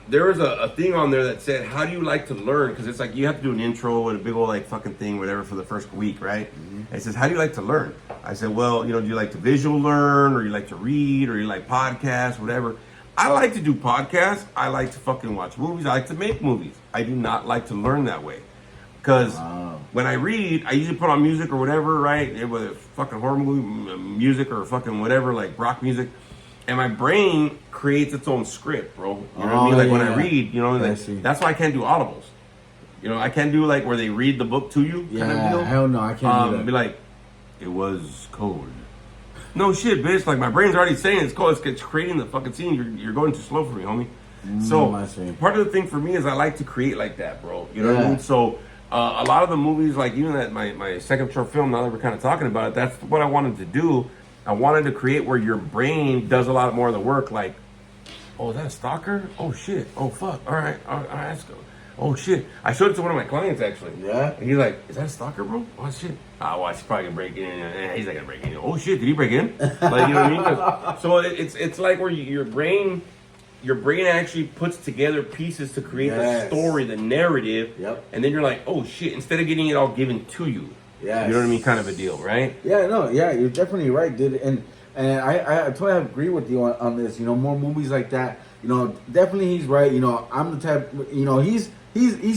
there was a thing on there that said, how do you like to learn? Because it's like you have to do an intro and a big old like fucking thing, whatever, for the first week, right? And it says, how do you like to learn? I said, well, do you like to visual learn, or you like to read, or you like podcasts, whatever? I like to do podcasts. I like to fucking watch movies. I like to make movies. I do not like to learn that way. Because when I read, I usually put on music or whatever, right? Whether it's fucking horror movie music or fucking whatever, like rock music. And my brain creates its own script, bro. You know what I mean? Like when I read, you know, that's why I can't do audibles. You know, I can't do like where they read the book to you kind of deal. Hell no, I can't do that. Be like, it was cold. No shit, bitch. Like my brain's already saying it's cold. It's creating the fucking scene. You're going too slow for me, homie. So part of the thing for me is I like to create like that, bro. You know what I mean? So a lot of the movies, like even that my second short film, now that we're kind of talking about it, that's what I wanted to do. I wanted to create where your brain does a lot more of the work. Like, oh, is that a stalker? Oh shit. Oh fuck. All right, let's go. Oh shit! I showed it to one of my clients actually. Yeah. And he's like, "Is that a stalker, bro? Oh shit! Ah, well, he's probably gonna break in. He's not gonna break in. Oh shit! Did he break in? Like, you know what I mean? So it's like where your brain actually puts together pieces to create the story, the narrative. Yep. And then you're like, oh shit! Instead of getting it all given to you. Yeah. You know what I mean? Kind of a deal, right? Yeah. No. Yeah. You're definitely right, dude. And I totally agree with you on this. You know, more movies like that. You know, definitely he's right. You know, I'm the type. You know, he's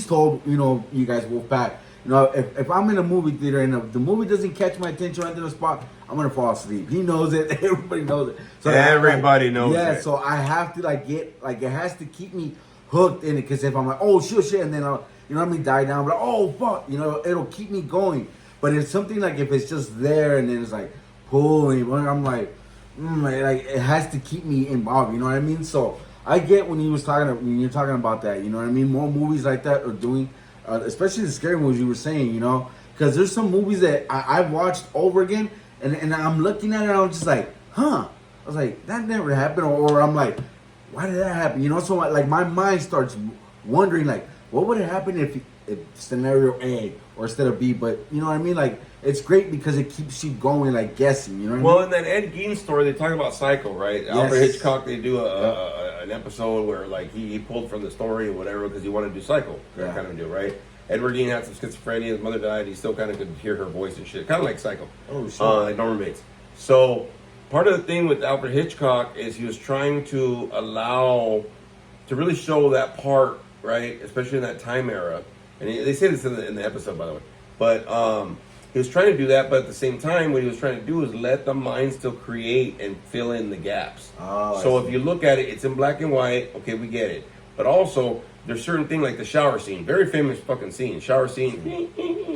told, you know, you guys Wolfpack, you know, if I'm in a movie theater and the movie doesn't catch my attention right to the spot, I'm gonna fall asleep. He knows it. Everybody knows it. So everybody knows it. Yeah. So I have to it has to keep me hooked in it, because if I'm like, oh shit, and then I'll, you know what I mean, die down, but oh fuck, you know, it'll keep me going. But it's something like if it's just there and then it's like pulling, I'm like, like it has to keep me involved. You know what I mean? So I get when you're talking about that. You know what I mean? More movies like that are doing, especially the scary movies you were saying. You know, because there's some movies that I've watched over again, and I'm looking at it, and I'm just like, huh. I was like, that never happened, or I'm like, why did that happen? You know, so like my mind starts wondering, like, what would have happened if scenario A or instead of B? But you know what I mean? Like, it's great because it keeps you going, like guessing. You know what I mean? In that Ed Gein story, they talk about Psycho, right? Yes. Alfred Hitchcock, they do an episode where like he pulled from the story or whatever because he wanted to do Psycho, that kind of deal, right? Edward Gein had some schizophrenia. His mother died. He still kind of could hear her voice and shit, kind of like Psycho. Oh shit. Like Norman Bates. So part of the thing with Alfred Hitchcock is he was trying to really show that part, right? Especially in that time era. And they say this in the episode, by the way. But he was trying to do that, but at the same time, what he was trying to do is let the mind still create and fill in the gaps. So if you look at it, it's in black and white. Okay, we get it. But also, there's certain things like the shower scene. Very famous fucking scene. Shower scene.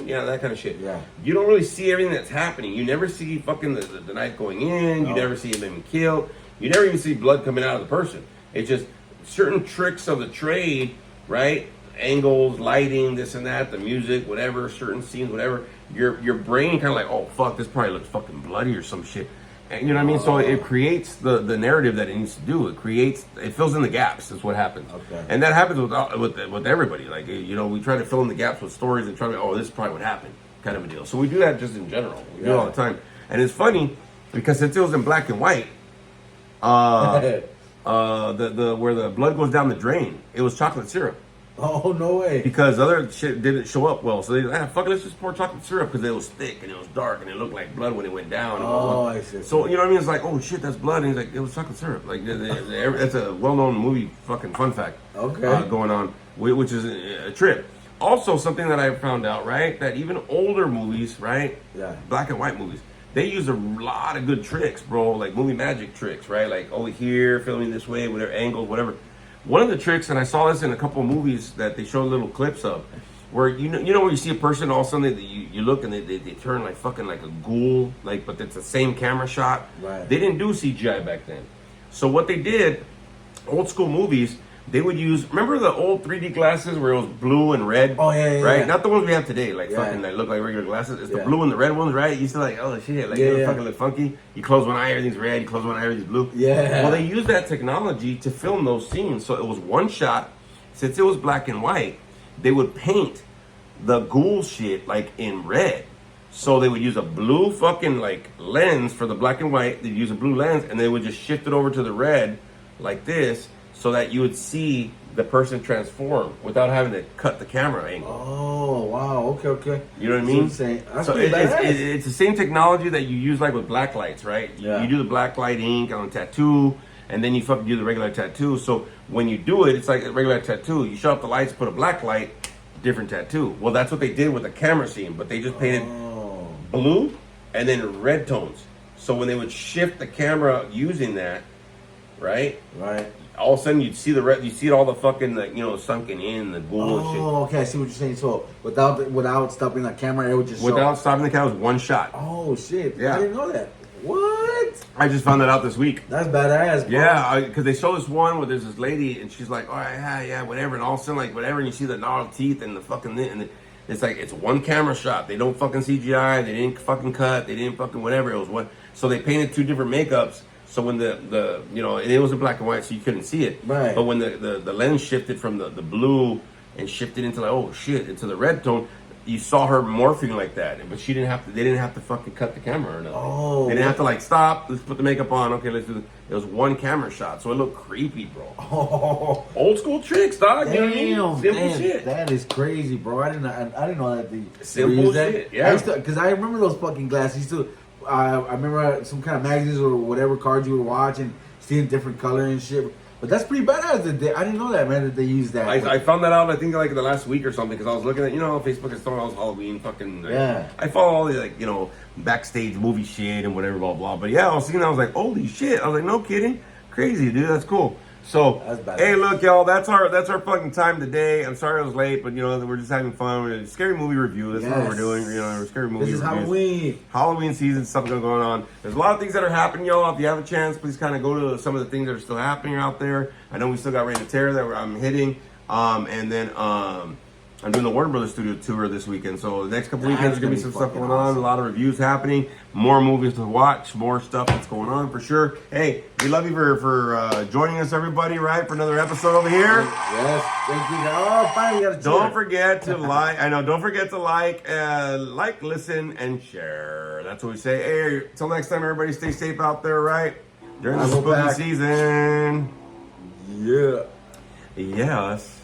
Yeah, that kind of shit. Yeah. You don't really see everything that's happening. You never see fucking the knife going in. You never see him being killed. You never even see blood coming out of the person. It's just certain tricks of the trade, right? Angles, lighting, this and that, the music, whatever, certain scenes, whatever. Your brain kind of like, oh fuck, this probably looks fucking bloody or some shit. And, you know what I mean? So it creates the narrative that it needs to do. It fills in the gaps. Is what happens. Okay. And that happens with everybody. Like, you know, we try to fill in the gaps with stories and try to, oh, this is probably what happened, kind of a deal. So we do that just in general. We do it all the time. And it's funny because since it was in black and white, where the blood goes down the drain, it was chocolate syrup. Oh, no way. Because other shit didn't show up well. So they fuck it, let's just pour chocolate syrup because it was thick and it was dark and it looked like blood when it went down. I see. So, you know what I mean? It's like, oh shit, that's blood. And he's like, it was chocolate syrup. Like, that's a well-known movie fucking fun fact going on, which is a trip. Also, something that I found out, right? That even older movies, right? Yeah. Black and white movies, they use a lot of good tricks, bro. Like movie magic tricks, right? Like over here, filming this way, whatever angle, whatever. One of the tricks, and I saw this in a couple of movies that they show little clips of, where you know where you see a person all of a sudden you look and they turn like fucking like a ghoul, like, but it's the same camera shot. Right. They didn't do CGI back then, so what they did, old school movies, they would use, remember the old 3D glasses where it was blue and red? Oh yeah, right. Yeah. Not the ones we have today, like fucking that look like regular glasses. It's the blue and the red ones, right? You used to like, oh shit, like they fucking look funky. You close one eye, everything's red. You close one eye, everything's blue. Yeah. Well, they used that technology to film those scenes, so it was one shot. Since it was black and white, they would paint the ghoul shit like in red. So they would use a blue fucking like lens for the black and white. They'd use a blue lens, and they would just shift it over to the red like this, so that you would see the person transform without having to cut the camera angle. Oh, wow. Okay. You know what I mean? That's so it's the same technology that you use like with black lights, right? Yeah. You do the black light ink on a tattoo, and then you fucking do the regular tattoo. So when you do it, it's like a regular tattoo. You shut off the lights, put a black light, different tattoo. Well, that's what they did with the camera scene, but they just painted blue and then red tones. So when they would shift the camera using that, right? Right. All of a sudden you'd see the red, you see all the fucking, sunken in, the glue and shit. Oh, okay. I see what you're saying. So without stopping the camera, it would just Without show. stopping the camera, it was one shot. Oh shit! Yeah. I didn't know that. What? I just found that out this week. That's badass. Bro. Yeah, because they show this one where there's this lady and she's like, all right, yeah, whatever, and all of a sudden, like, whatever, and you see the gnarled teeth and the fucking, and it's like, it's one camera shot. They don't fucking CGI, they didn't fucking cut, they didn't fucking whatever, it was one. So they painted two different makeups, so when the and it was in black and white, so you couldn't see it. Right. But when the lens shifted from the blue and shifted into like, oh shit, into the red tone, you saw her morphing like that, but she didn't have to. They didn't have to fucking cut the camera or nothing. Oh, they didn't have to like stop. Let's put the makeup on. Okay, let's do this. It was one camera shot, so it looked creepy, bro. Oh, Old school tricks, dog. You know what I mean? Simple man, shit. that is crazy, bro. I didn't know that the Simple shit, yeah. Because I remember those fucking glasses. I remember some kind of magazines or whatever cards you were watching, seeing different color and shit. But that's pretty badass. I didn't know that, man. That they used that. I found that out. I think like the last week or something because I was looking at Facebook is throwing all this Halloween fucking. Yeah. I follow all the backstage movie shit and whatever blah blah. But yeah, I was seeing. I was like, holy shit! I was like, no kidding, crazy dude. That's cool. So That's badass. hey, look, y'all. That's our fucking time today. I'm sorry I was late, but we're just having fun. We're a scary movie review. That's what we're doing. We're scary movie. This is reviews. Halloween. Halloween season, something going on. There's a lot of things that are happening, y'all. If you have a chance, please kind of go to some of the things that are still happening out there. I know we still got Reign of Terror that I'm hitting. And then I'm doing the Warner Brothers Studio tour this weekend. So the next couple weekends, there's going to be some stuff going on. A lot of reviews happening. More movies to watch. More stuff that's going on for sure. Hey, we love you for joining us, everybody, right? For another episode over here. Yes, thank you. Oh, finally got a Don't forget to like. I know. Don't forget to like, listen, and share. That's what we say. Hey, till next time, everybody, stay safe out there, right? During the spooky season. Yeah. Yes.